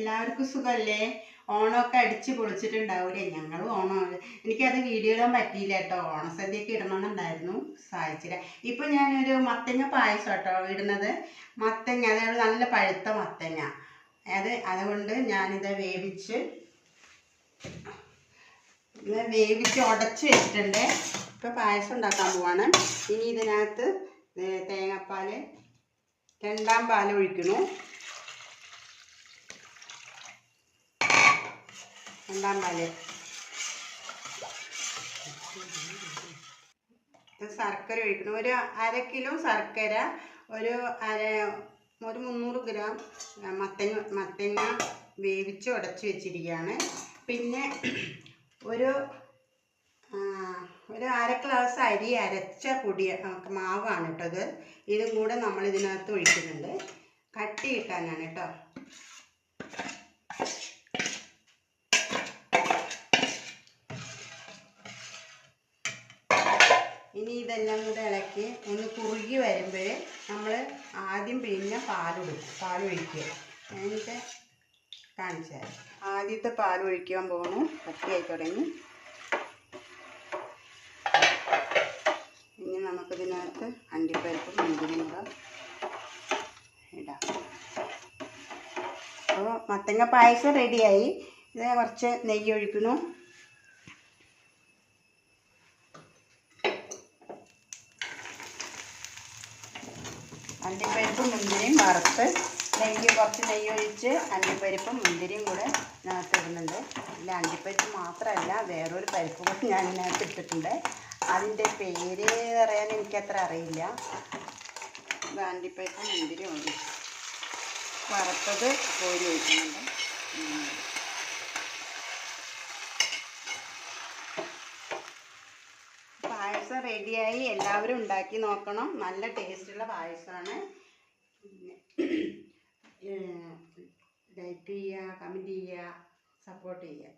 എല്ലാവർക്കും സുഖമല്ലേ? ഓണമൊക്കെ അടിച്ച് പൊളിച്ചിട്ടുണ്ടാവൂലേ? ഞങ്ങളും ഓണം എനിക്കത് വീഡിയോ ഇടാൻ പറ്റിയില്ല കേട്ടോ. ഓണസദ്യയൊക്കെ ഇടണമെന്നുണ്ടായിരുന്നു, സാധിച്ചില്ല. ഇപ്പം ഞാനൊരു മത്തങ്ങ പായസം കേട്ടോ ഇടുന്നത്. മത്തങ്ങ, അതായത് നല്ല പഴുത്ത മത്തങ്ങ. അതുകൊണ്ട് ഞാനിത് വേവിച്ച് ഉടച്ച് വെച്ചിട്ടുണ്ട്. ഇപ്പോൾ പായസം ഉണ്ടാക്കാൻ പോവാണ്. ഇനി ഇതിനകത്ത് തേങ്ങാപ്പാൽ, രണ്ടാം പാൽ ഒഴിക്കുന്നു. രണ്ടാം പാല് ശർക്കര ഒഴിക്കണം. ഒരു 1/2 കിലോ ശർക്കര, ഒരു 300 ഗ്രാം മത്തങ്ങ വേവിച്ച് ഉടച്ച് വെച്ചിരിക്കുകയാണ്. പിന്നെ ഒരു 1/2 ഗ്ലാസ് അരി അരച്ച പൊടി മാവാണ് കേട്ടത്. ഇതും കൂടെ നമ്മൾ ഇതിനകത്ത് ഒഴിക്കുന്നുണ്ട്. കട്ടി കിട്ടാനാണ് കേട്ടോ. ഇനി ഇതെല്ലാം കൂടെ ഇളക്കി ഒന്ന് കുറുകി വരുമ്പോൾ നമ്മൾ ആദ്യം പിന്നെ പാലൊഴിക്കുക. എന്നിട്ട് കാണിച്ചു തരാം. ആദ്യത്തെ പാലൊഴിക്കാൻ പോകണു. കട്ടിയായി തുടങ്ങി. ഇനി നമുക്കിതിനകത്ത് അണ്ടിപ്പരിപ്പും മുന്തിരിയും കൂടെ ഇടാം. അപ്പോൾ മത്തങ്ങ പായസം റെഡിയായി. ഇത് കുറച്ച് നെയ്യ് ഒഴിക്കുന്നു. അണ്ടിപ്പരിപ്പും മുന്തിരിയും വറുത്ത് കുറച്ച് നെയ്യ് ഒഴിച്ച് അണ്ടിപ്പരിപ്പും മുന്തിരിയും കൂടെ ഇതിനകത്ത് ഇടുന്നുണ്ട്. ഇല്ല, അണ്ടിപ്പരിപ്പ് മാത്രമല്ല, വേറൊരു പരിപ്പ് കൂടി ഞാൻ ഇതിനകത്ത് ഇട്ടിട്ടുണ്ട്. അതിൻ്റെ പേര് പറയാൻ എനിക്കത്ര അറിയില്ല. ഇത് അണ്ടിപ്പരിപ്പും മുന്തിരിയും ഒഴിച്ച് വറുത്തത് കോരി ഒഴിക്കുന്നുണ്ട്. പായസം റെഡിയായി. എല്ലാവരും ഉണ്ടാക്കി നോക്കണം. നല്ല ടേസ്റ്റുള്ള പായസമാണ്. ലൈക്ക് ചെയ്യുക, കമൻറ്റ് ചെയ്യുക, സപ്പോർട്ട് ചെയ്യുക.